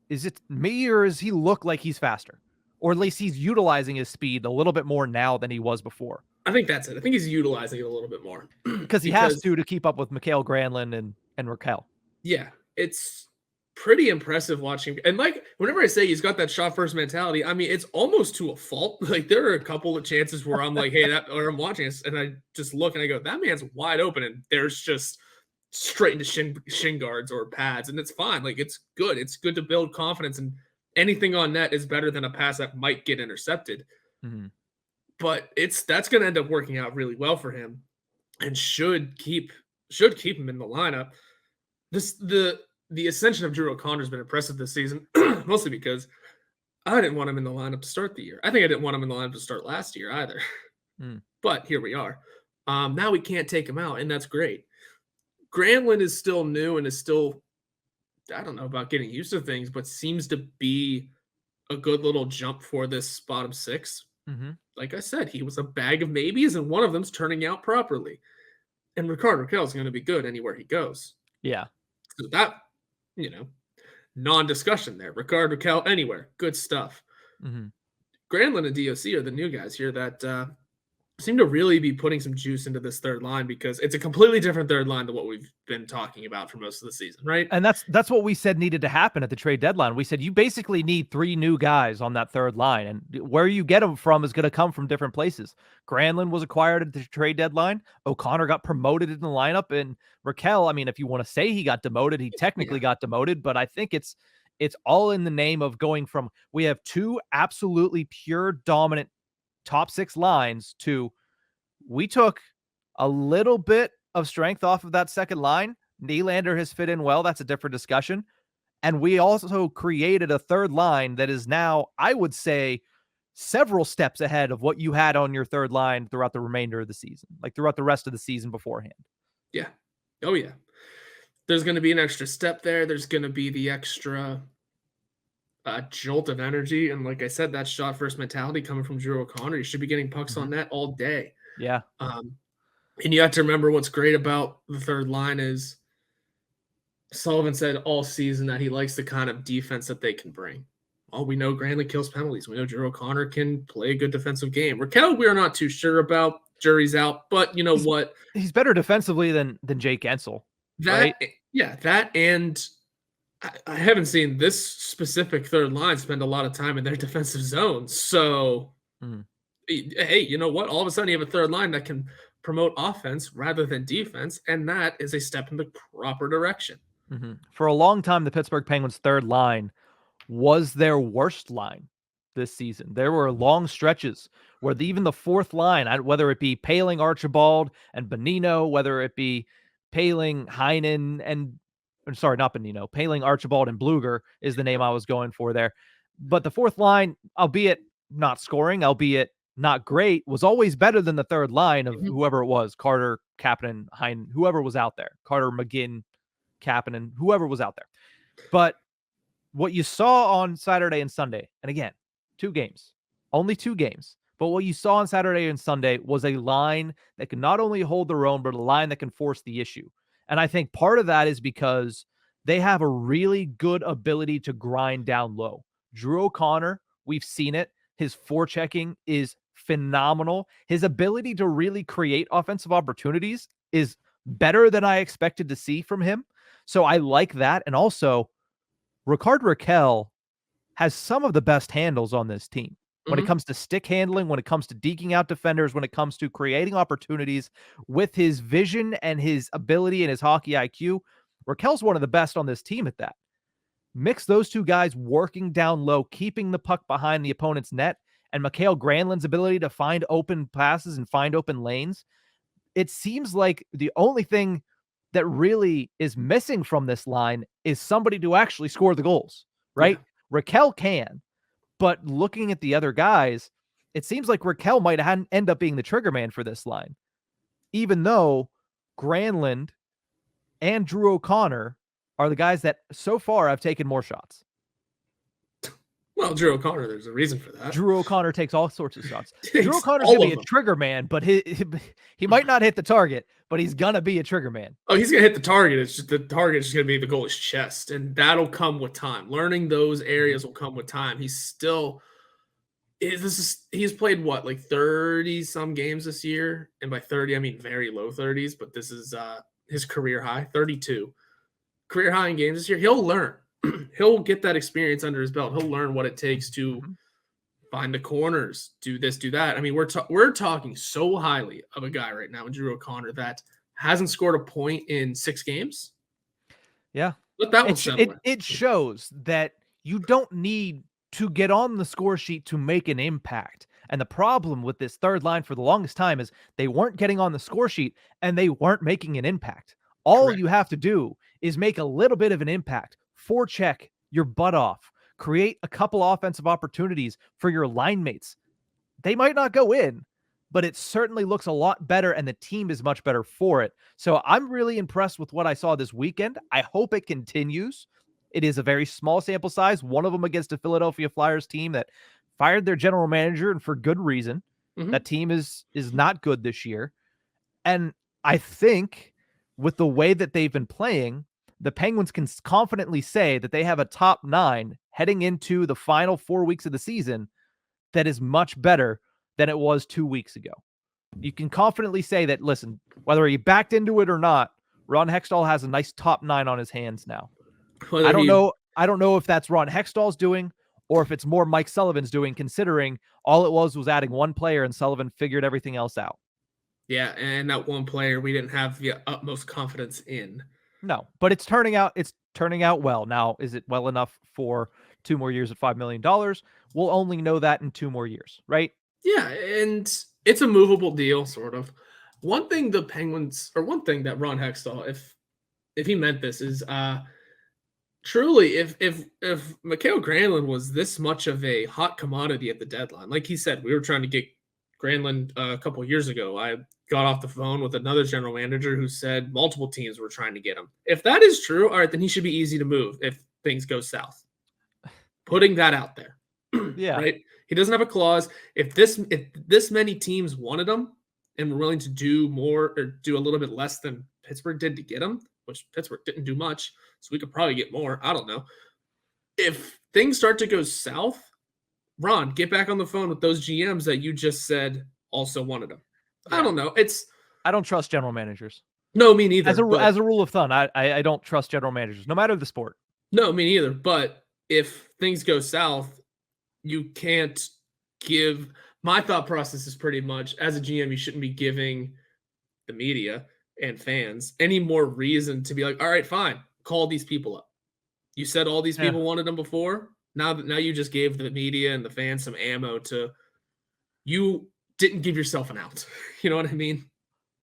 is it me or does he look like he's faster? Or at least he's utilizing his speed a little bit more now than he was before. I think that's it. I think he's utilizing it a little bit more. because he has to keep up with Mikael Granlund and Rakell. Yeah, it's pretty impressive watching. And like, whenever I say he's got that shot first mentality, I mean, it's almost to a fault. Like, there are a couple of chances where I'm like, hey, or I'm watching this and I just look and I go, that man's wide open. And there's just straight into shin guards or pads. And it's fine. Like, it's good. It's good to build confidence. And anything on net is better than a pass that might get intercepted. Mm-hmm. But that's going to end up working out really well for him and should keep him in the lineup. The ascension of Drew O'Connor has been impressive this season, mostly because I didn't want him in the lineup to start the year. I think I didn't want him in the lineup to start last year either. But here we are. Now we can't take him out, and that's great. Granlund is still new and is still, I don't know about getting used to things, but seems to be a good little jump for this bottom six. Mm-hmm. Like I said, he was a bag of maybes, and one of them's turning out properly. And Rickard Rakell is going to be good anywhere he goes. Yeah. So that, non-discussion there. Rickard Rakell anywhere. Good stuff. Mm-hmm. Granlund and DOC are the new guys here that seem to really be putting some juice into this third line, because it's a completely different third line than what we've been talking about for most of the season, right? And that's what we said needed to happen at the trade deadline. We said you basically need 3 new guys on that third line, and where you get them from is going to come from different places. Granlund was acquired at the trade deadline. O'Connor got promoted in the lineup, and Rakell, I mean, if you want to say he got demoted, he technically got demoted, but I think it's all in the name of going from, we have 2 absolutely pure dominant top 6 lines to, we took a little bit of strength off of that second line. Nylander has fit in well. That's a different discussion. And we also created a third line that is now, I would say, several steps ahead of what you had on your third line throughout the remainder of the season, like throughout the rest of the season beforehand. Yeah. Oh, yeah. There's going to be an extra step there. There's going to be the extra jolt of energy. And like I said, that shot first mentality coming from Drew O'Connor. You should be getting pucks on net all day. Yeah. And you have to remember what's great about the third line is Sullivan said all season that he likes the kind of defense that they can bring. Well, we know Granlund kills penalties. We know Drew O'Connor can play a good defensive game. Rakell, we're not too sure about. Jury's out. But you know what? He's better defensively than Jake Gensel. That, right? Yeah, that and I haven't seen this specific third line spend a lot of time in their defensive zone. So, hey, you know what? All of a sudden, you have a third line that can promote offense rather than defense, and that is a step in the proper direction. For a long time, the Pittsburgh Penguins' third line was their worst line this season. There were long stretches where even the fourth line, whether it be Paling, Archibald, and Bonino, whether it be Paling, Heinen, and sorry, not Bonino, Paling, Archibald, and Bluger is the name I was going for there. But the fourth line, albeit not scoring, albeit not great, was always better than the third line of whoever it was, Carter, Kapanen, Heinen, whoever was out there, Carter, McGinn, Kapanen, whoever was out there. But what you saw on Saturday and Sunday, and again, only two games, but what you saw on Saturday and Sunday was a line that can not only hold their own, but a line that can force the issue. And I think part of that is because they have a really good ability to grind down low. Drew O'Connor, we've seen it. His forechecking is phenomenal. His ability to really create offensive opportunities is better than I expected to see from him. So I like that. And also, Rickard Rakell has some of the best handles on this team when it comes to stick handling, when it comes to deking out defenders, when it comes to creating opportunities with his vision and his ability and his hockey IQ. Rakell's one of the best on this team at that. Mix those two guys working down low, keeping the puck behind the opponent's net, and Mikael Granlund's ability to find open passes and find open lanes. It seems like the only thing that really is missing from this line is somebody to actually score the goals, right? Yeah. Rakell can, but looking at the other guys, it seems like Rakell might end up being the trigger man for this line, even though Granlund and Drew O'Connor are the guys that so far have taken more shots. Well, Drew O'Connor, there's a reason for that. Drew O'Connor takes all sorts of shots. Drew O'Connor's going to be a trigger man, but he might not hit the target, but he's going to be a trigger man. Oh, he's going to hit the target. It's just the target is going to be the goalie's chest, and that'll come with time. Learning those areas will come with time. He's played what, like 30-some games this year? And by 30, I mean very low 30s, but this is his career high, 32. Career high in games this year. He'll learn. He'll get that experience under his belt. He'll learn what it takes to find the corners, do this, do that. I mean, we're talking so highly of a guy right now, Drew O'Connor, that hasn't scored a point in 6 games. Yeah. Let that one settle. It shows that you don't need to get on the score sheet to make an impact. And the problem with this third line for the longest time is they weren't getting on the score sheet and they weren't making an impact. All Correct. You have to do is make a little bit of an impact. Forecheck your butt off. Create a couple offensive opportunities for your line mates. They might not go in, but it certainly looks a lot better, and the team is much better for it. So I'm really impressed with what I saw this weekend. I hope it continues. It is a very small sample size, one of them against a Philadelphia Flyers team that fired their general manager, and for good reason. That team is not good this year. And I think with the way that they've been playing, the Penguins can confidently say that they have a top 9 heading into the final 4 weeks of the season that is much better than it was 2 weeks ago. You can confidently say that, listen, whether he backed into it or not, Ron Hextall has a nice top 9 on his hands now. I don't know if that's Ron Hextall's doing or if it's more Mike Sullivan's doing, considering all it was adding one player and Sullivan figured everything else out. Yeah, and that one player we didn't have the utmost confidence in. No, but it's turning out well. Now, is it well enough for 2 more years at $5 million? We'll only know that in 2 more years, right? Yeah, and it's a movable deal, sort of. One thing the Penguins, or one thing that Ron Hextall, if he meant this, is truly, if Mikael Granlund was this much of a hot commodity at the deadline, like he said, we were trying to get Granlund a couple of years ago. I got off the phone with another general manager who said multiple teams were trying to get him. If that is true, all right, then he should be easy to move if things go south. Putting that out there. Yeah. Right? He doesn't have a clause. If this many teams wanted him and were willing to do more or do a little bit less than Pittsburgh did to get him, which Pittsburgh didn't do much, so we could probably get more. I don't know. If things start to go south, Ron, get back on the phone with those GMs that you just said also wanted him. Yeah. I don't know. I don't trust general managers. No, me neither. As a rule of thumb, I don't trust general managers, no matter the sport. No, me neither. But if things go south, you can't give. My thought process is pretty much as a GM, you shouldn't be giving the media and fans any more reason to be like, all right, fine, call these people up. You said all these people wanted them before. Now you just gave the media and the fans some ammo to. You didn't give yourself an out. You know what I mean?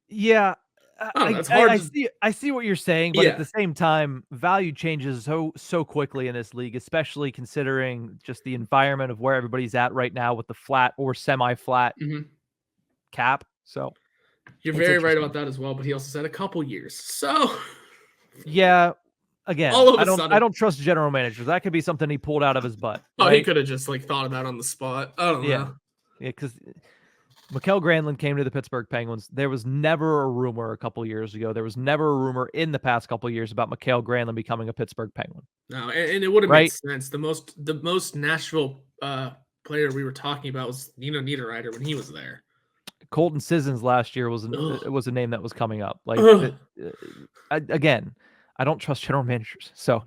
Yeah. I don't know. It's hard. I see what you're saying, but Yeah. at the same time, value changes so quickly in this league, especially considering just the environment of where everybody's at right now with the flat or semi-flat cap. So you're very right about that as well. But he also said a couple years. So yeah, again, all of a sudden, I don't trust general managers. That could be something he pulled out of his butt. Oh, right? he could have just like thought of that on the spot. I don't know. Yeah, because Mikael Granlund came to the Pittsburgh Penguins. There was never a rumor a couple years ago. There was never a rumor in the past couple years about Mikael Granlund becoming a Pittsburgh Penguin. No, and it would have made sense. The most Nashville player we were talking about was Nino Niederreiter when he was there. Colton Sissons last year was a name that was coming up. Like again, I don't trust general managers. So,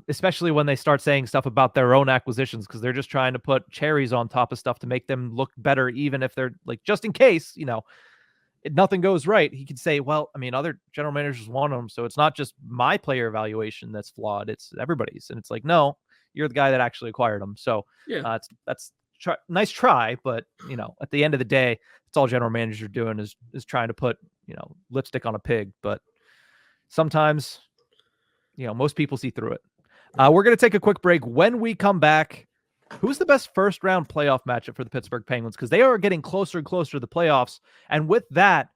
especially when they start saying stuff about their own acquisitions, because they're just trying to put cherries on top of stuff to make them look better, even if they're like, just in case, nothing goes right. He could say, well, I mean, other general managers want them. So it's not just my player evaluation that's flawed. It's everybody's. And it's like, no, you're the guy that actually acquired them. So yeah, that's nice try. But, at the end of the day, it's all general managers are doing is trying to put, lipstick on a pig. But sometimes, most people see through it. We're going to take a quick break. When we come back, who's the best first round playoff matchup for the Pittsburgh Penguins? Because they are getting closer and closer to the playoffs. And with that,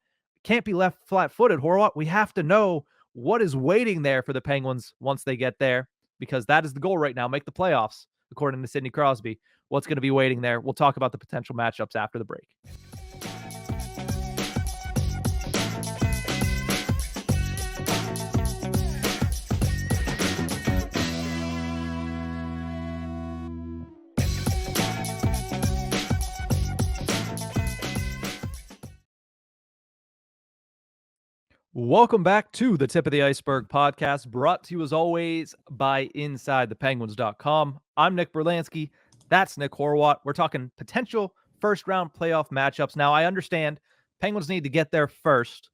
can't be left flat footed. Horwat, we have to know what is waiting there for the Penguins once they get there, because that is the goal right now. Make the playoffs, according to Sidney Crosby. What's going to be waiting there? We'll talk about the potential matchups after the break. Welcome back to the Tip of the Ice-Burgh podcast, brought to you as always by InsideThePenguins.com. I'm Nick Brlansky. That's Nick Horwat. We're talking potential first-round playoff matchups. Now, I understand Penguins need to get there first,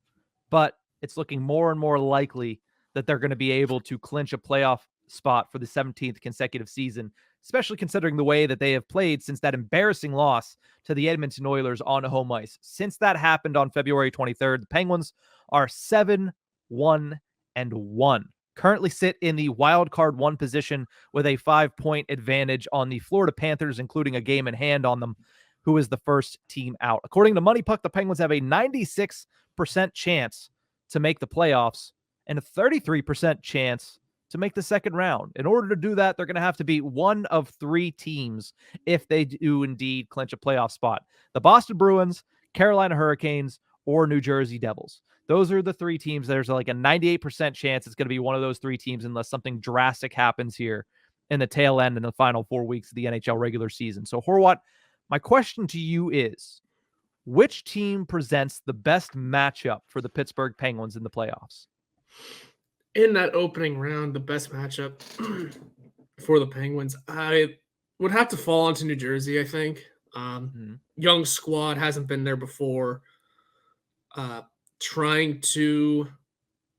but it's looking more and more likely that they're going to be able to clinch a playoff spot for the 17th consecutive season, especially considering the way that they have played since that embarrassing loss to the Edmonton Oilers on home ice. Since that happened on February 23rd, the Penguins are 7-1-1. Currently sit in the wild card 1 position with a 5-point advantage on the Florida Panthers, including a game in hand on them, who is the first team out. According to Money Puck, the Penguins have a 96% chance to make the playoffs and a 33% chance to make the second round. In order to do that, they're going to have to beat one of 3 teams if they do indeed clinch a playoff spot: the Boston Bruins, Carolina Hurricanes, or New Jersey Devils. Those are the 3 teams. There's like a 98% chance it's going to be one of those 3 teams unless something drastic happens here in the tail end in the final 4 weeks of the NHL regular season. So, Horwat, my question to you is, which team presents the best matchup for the Pittsburgh Penguins in the playoffs? In that opening round, the best matchup for the Penguins, I would have to fall onto New Jersey, I think. Young squad, hasn't been there before. Trying to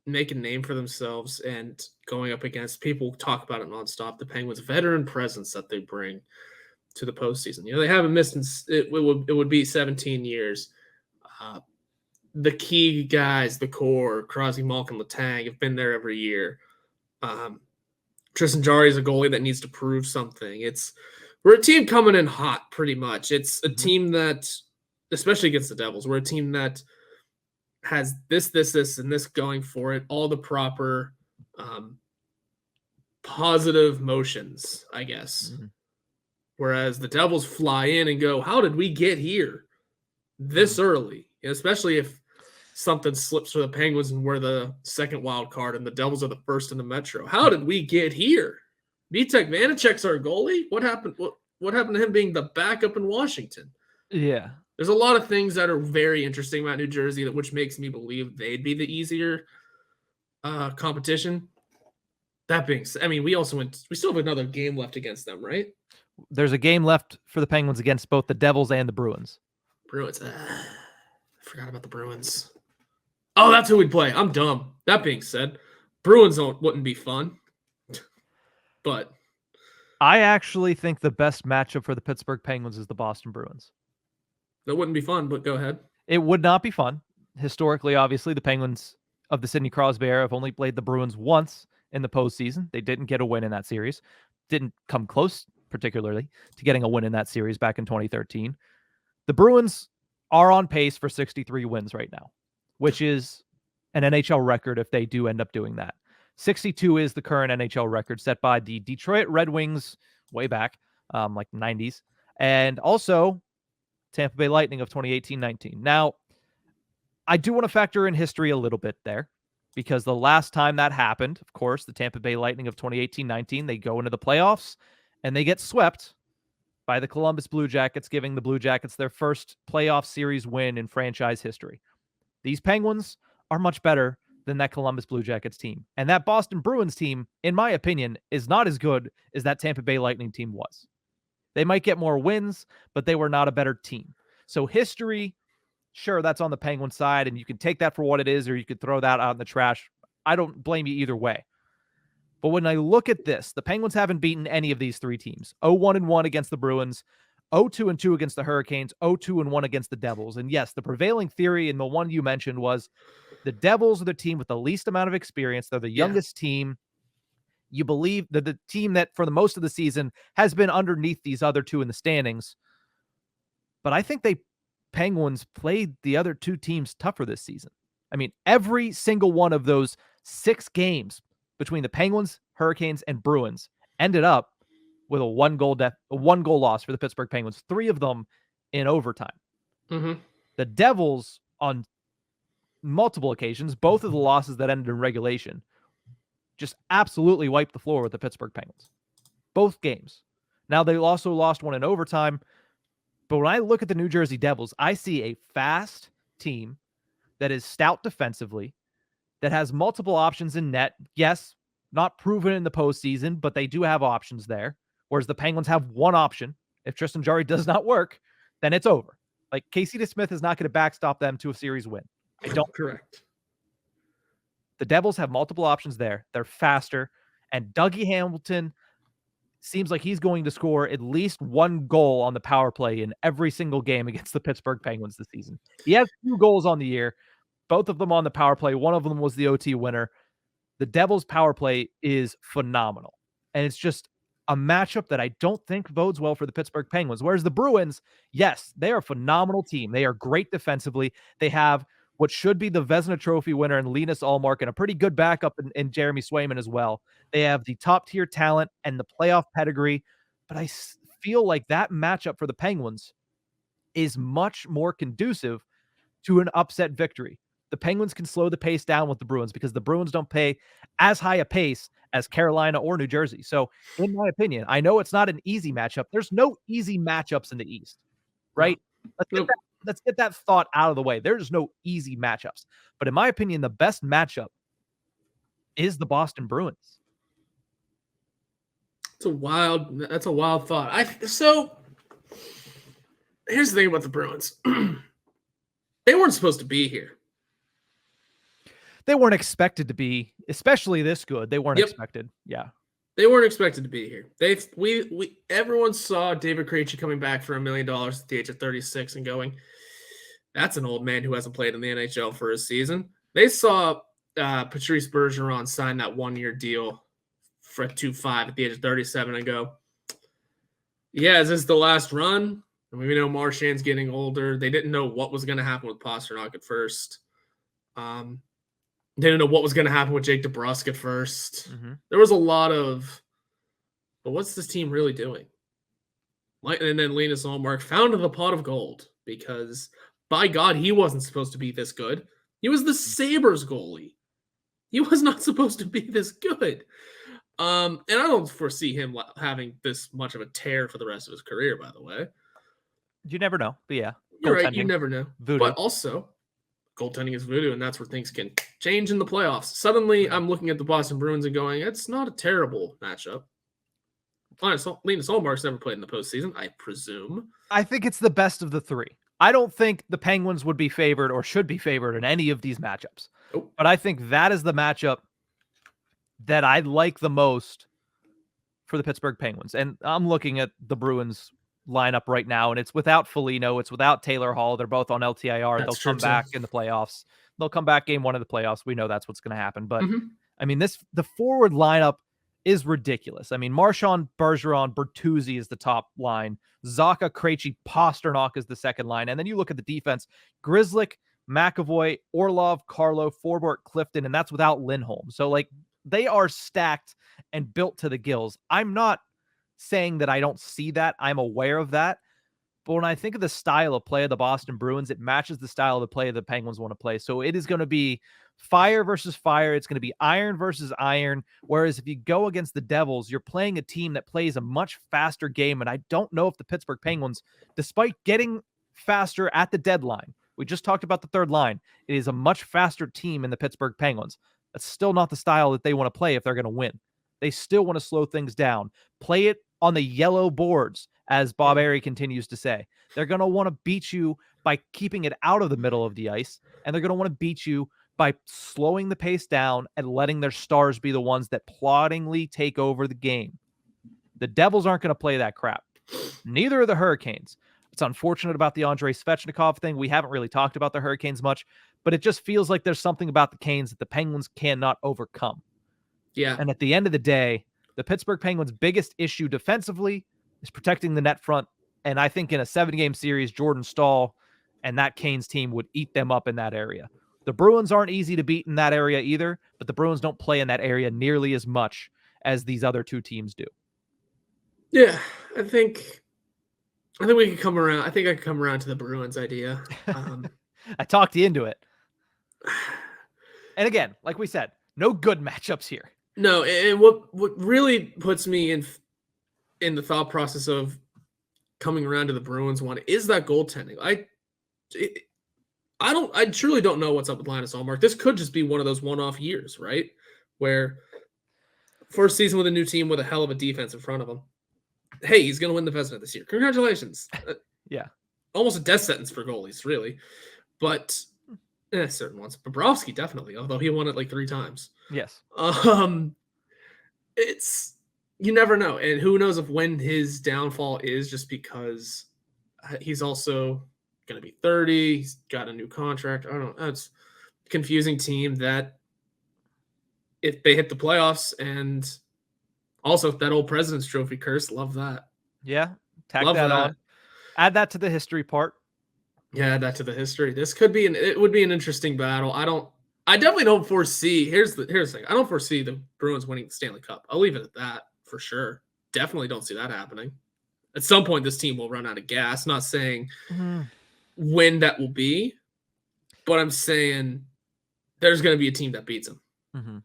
make a name for themselves and going up against, people talk about it nonstop, the Penguins' veteran presence that they bring to the postseason. They haven't missed it would be 17 years. The key guys, the core, Crosby, Malkin, Letang, have been there every year. Tristan Jarry is a goalie that needs to prove something. We're a team coming in hot, pretty much. It's a team that, especially against the Devils, we're a team that has this, and this going for it, all the proper positive motions, I guess. Whereas the Devils fly in and go, how did we get here this early? Especially if something slips for the Penguins and we're the second wild card and the Devils are the first in the Metro. How did we get here? Vitek Vanacek's our goalie? What happened? What happened to him being the backup in Washington? Yeah. There's a lot of things that are very interesting about New Jersey, which makes me believe they'd be the easier competition. That being said, I mean, we still have another game left against them, right? There's a game left for the Penguins against both the Devils and the Bruins. Bruins. I forgot about the Bruins. Oh, that's who we'd play. I'm dumb. That being said, Bruins wouldn't be fun. But I actually think the best matchup for the Pittsburgh Penguins is the Boston Bruins. that wouldn't be fun, but go ahead. It would not be fun. Historically, obviously, the Penguins of the Sidney Crosby era have only played the Bruins once in the postseason. They didn't get a win in that series. Didn't come close, particularly, to getting a win in that series back in 2013. The Bruins are on pace for 63 wins right now, which is an NHL record if they do end up doing that. 62 is the current NHL record set by the Detroit Red Wings way back, like 90s, and also Tampa Bay Lightning of 2018-19. Now, I do want to factor in history a little bit there, because the last time that happened, of course, the Tampa Bay Lightning of 2018-19, they go into the playoffs and they get swept by the Columbus Blue Jackets, giving the Blue Jackets their first playoff series win in franchise history. These Penguins are much better than that Columbus Blue Jackets team. And that Boston Bruins team, in my opinion, is not as good as that Tampa Bay Lightning team was. They might get more wins, but they were not a better team. So history, sure, that's on the Penguin side, and you can take that for what it is, or you could throw that out in the trash. I don't blame you either way. But when I look at this, the Penguins haven't beaten any of these three teams. 0-1-1 against the Bruins, 0-2-2 against the Hurricanes, 0-2-1 against the Devils. And yes, the prevailing theory, and the one you mentioned, was the Devils are the team with the least amount of experience. They're the youngest team. You believe that the team that for the most of the season has been underneath these other two in the standings. But I think Penguins played the other two teams tougher this season. I mean, every single one of those 6 games between the Penguins, Hurricanes, and Bruins ended up with a one goal loss for the Pittsburgh Penguins, 3 of them in overtime. Mm-hmm. The Devils, on multiple occasions, both of the losses that ended in regulation, just absolutely wiped the floor with the Pittsburgh Penguins. Both games. Now, they also lost one in overtime, but when I look at the New Jersey Devils, I see a fast team that is stout defensively, that has multiple options in net. Yes, not proven in the postseason, but they do have options there. Whereas the Penguins have one option. If Tristan Jarry does not work, then it's over. Like, Casey DeSmith is not going to backstop them to a series win. I don't. Correct. The Devils have multiple options there. They're faster. And Dougie Hamilton seems like he's going to score at least 1 goal on the power play in every single game against the Pittsburgh Penguins this season. He has 2 goals on the year, both of them on the power play. One of them was the OT winner. The Devils' power play is phenomenal. And it's just a matchup that I don't think bodes well for the Pittsburgh Penguins. Whereas the Bruins, yes, they are a phenomenal team. They are great defensively. They have what should be the Vezina Trophy winner in Linus Ullmark and a pretty good backup in Jeremy Swayman as well. They have the top-tier talent and the playoff pedigree. But I feel like that matchup for the Penguins is much more conducive to an upset victory. The Penguins can slow the pace down with the Bruins because the Bruins don't play as high a pace as Carolina or New Jersey. So, in my opinion, I know it's not an easy matchup. There's no easy matchups in the East, right? Let's get that thought out of the way. There's no easy matchups. But in my opinion, the best matchup is the Boston Bruins. That's a wild thought. So here's the thing about the Bruins. They weren't supposed to be here. They weren't expected to be, especially this good. They weren't expected. Yeah. They weren't expected to be here. Everyone saw David Krejci coming back for $1 million at the age of 36 and going, that's an old man who hasn't played in the NHL for a season. They saw Patrice Bergeron sign that 1-year deal for $2.5 at the age of 37 and go, yeah, is this the last run? And we know Marchand's getting older. They didn't know what was going to happen with Pastrnak at first. They didn't know what was going to happen with Jake DeBrusk at first. Mm-hmm. There was a lot of, but what's this team really doing? And then Linus Ullmark found the pot of gold because, by God, he wasn't supposed to be this good. He was the Sabres goalie. He was not supposed to be this good. And I don't foresee him having this much of a tear for the rest of his career, by the way. You never know, but yeah. You're right, you never know. Voodoo. But also, goaltending is voodoo, and that's where things can change in the playoffs. Suddenly, I'm looking at the Boston Bruins and going, it's not a terrible matchup. Linus Ullmark's never played in the postseason, I presume. I think it's the best of the three. I don't think the Penguins would be favored or should be favored in any of these matchups. Nope. But I think that is the matchup that I like the most for the Pittsburgh Penguins. And I'm looking at the Bruins lineup right now, and it's without Foligno, it's without Taylor Hall. They're both on LTIR. They'll come back in the playoffs. They'll come back game 1 of the playoffs. We know that's what's going to happen. But I mean, the forward lineup is ridiculous. I mean, Marchand, Bergeron, Bertuzzi is the top line. Zacha, Krejci, Pasternak is the second line. And then you look at the defense, Grzelcyk, McAvoy, Orlov, Carlo, Forbort, Clifton, and that's without Lindholm. So, like, they are stacked and built to the gills. I'm not saying that I don't see that. I'm aware of that. But when I think of the style of play of the Boston Bruins, it matches the style of the play the Penguins want to play. So it is going to be fire versus fire. It's going to be iron versus iron. Whereas if you go against the Devils, you're playing a team that plays a much faster game. And I don't know if the Pittsburgh Penguins, despite getting faster at the deadline, we just talked about the third line, it is a much faster team in the Pittsburgh Penguins. That's still not the style that they want to play if they're going to win. They still want to slow things down. Play it on the yellow boards, as Bob Airy continues to say. They're going to want to beat you by keeping it out of the middle of the ice, and they're going to want to beat you by slowing the pace down and letting their stars be the ones that ploddingly take over the game. The Devils aren't going to play that crap. Neither are the Hurricanes. It's unfortunate about the Andrei Svechnikov thing. We haven't really talked about the Hurricanes much, but it just feels like there's something about the Canes that the Penguins cannot overcome. Yeah. And at the end of the day, the Pittsburgh Penguins' biggest issue defensively is protecting the net front. And I think in a 7-game series, Jordan Staal and that Canes team would eat them up in that area. The Bruins aren't easy to beat in that area either, but the Bruins don't play in that area nearly as much as these other two teams do. Yeah, I think we could come around. I think I could come around to the Bruins idea. I talked you into it. And again, like we said, no good matchups here. No, and what really puts me in the thought process of coming around to the Bruins one is that goaltending. I truly don't know what's up with Linus Ullmark. This could just be one of those one-off years, right? Where first season with a new team with a hell of a defense in front of him. Hey, he's going to win the Vezina this year. Congratulations. Yeah. Almost a death sentence for goalies, really. But certain ones. Bobrovsky, definitely, although he won it like 3 times. Yes. It's, you never know. And who knows if when his downfall is, just because he's also going to be 30. He's got a new contract. I don't know. It's a confusing team that if they hit the playoffs and also that old President's Trophy curse, love that. Yeah. Tack that on. Add that to the history part. Yeah, add that to the history. This could be it would be an interesting battle. I definitely don't foresee. Here's the thing. I don't foresee the Bruins winning the Stanley Cup. I'll leave it at that for sure. Definitely don't see that happening. At some point, this team will run out of gas. Not saying when that will be, but I'm saying there's going to be a team that beats them.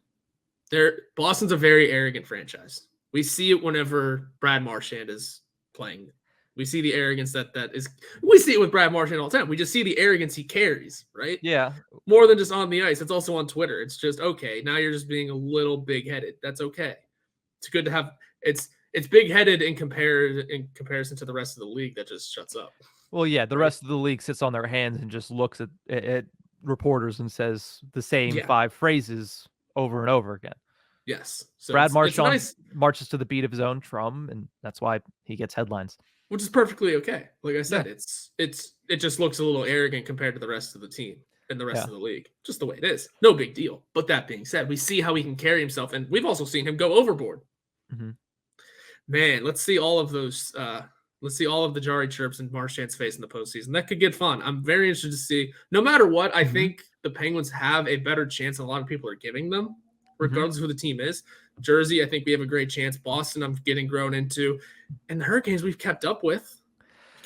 Boston's a very arrogant franchise. We see it whenever Brad Marchand is playing. We see the arrogance that is. We see it with Brad Marchand all the time. We just see the arrogance he carries, right? Yeah. More than just on the ice. It's also on Twitter. It's just, okay, now you're just being a little big-headed. That's okay. It's good to have. It's big-headed in comparison to the rest of the league that just shuts up. Well, yeah, the rest of the league sits on their hands and just looks at reporters and says the same 5 phrases over and over again. Yes. So Brad Marchand marches to the beat of his own drum, and that's why he gets headlines. Which is perfectly okay. Like I said, it just looks a little arrogant compared to the rest of the team and the rest of the league. Just the way it is. No big deal. But that being said, we see how he can carry himself, and we've also seen him go overboard. Man, let's see all of those. Let's see all of the Jari chirps in Marchand's face in the postseason. That could get fun. I'm very interested to see. No matter what, I think the Penguins have a better chance than a lot of people are giving them, regardless of who the team is. Jersey, I think we have a great chance. Boston, I'm getting grown into. And the Hurricanes, we've kept up with.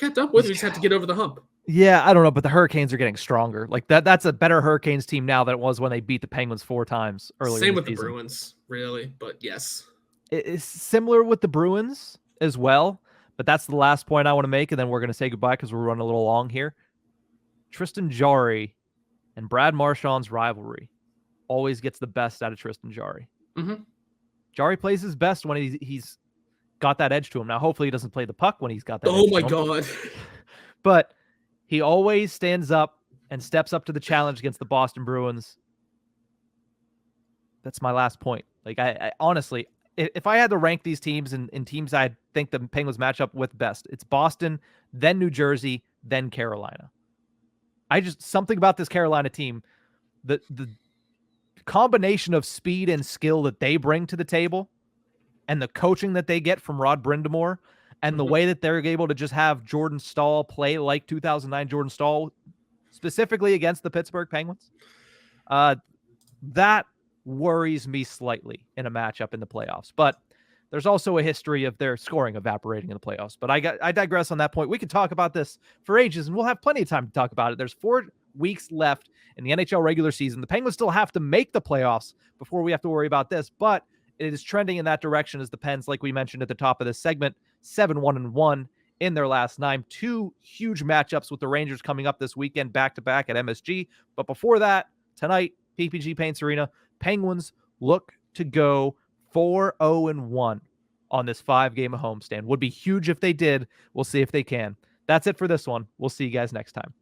We just have to get over the hump. Yeah, I don't know, but the Hurricanes are getting stronger. Like that's a better Hurricanes team now than it was when they beat the Penguins 4 times earlier. Same with the Bruins, really, but yes. It's similar with the Bruins as well, but that's the last point I want to make, and then we're going to say goodbye because we're running a little long here. Tristan Jarry And Brad Marchand's rivalry always gets the best out of Tristan Jarry. Mm-hmm. Jarry plays his best when he's got that edge to him. Now, hopefully he doesn't play the puck when he's got that Oh edge my to him. God. But he always stands up and steps up to the challenge against the Boston Bruins. That's my last point. Like, I honestly, if I had to rank these teams in teams I think the Penguins match up with best, it's Boston, then New Jersey, then Carolina. Something about this Carolina team, the combination of speed and skill that they bring to the table and the coaching that they get from Rod Brind'Amour and the way that they're able to just have Jordan Staal play like 2009 Jordan Staal, specifically against the Pittsburgh Penguins, that worries me slightly in a matchup in the playoffs. But there's also a history of their scoring evaporating in the playoffs. But I digress on that point. We could talk about this for ages, and we'll have plenty of time to talk about it. There's 4 weeks left in the NHL regular season. The Penguins still have to make the playoffs before we have to worry about this, but it is trending in that direction as the Pens, like we mentioned at the top of this segment, 7-1-1 in their last 9. 2 huge matchups with the Rangers coming up this weekend, back-to-back at MSG. But before that, tonight, PPG Paints Arena, Penguins look to go 4-0-1 on this 5-game homestand. Would be huge if they did. We'll see if they can. That's it for this one. We'll see you guys next time.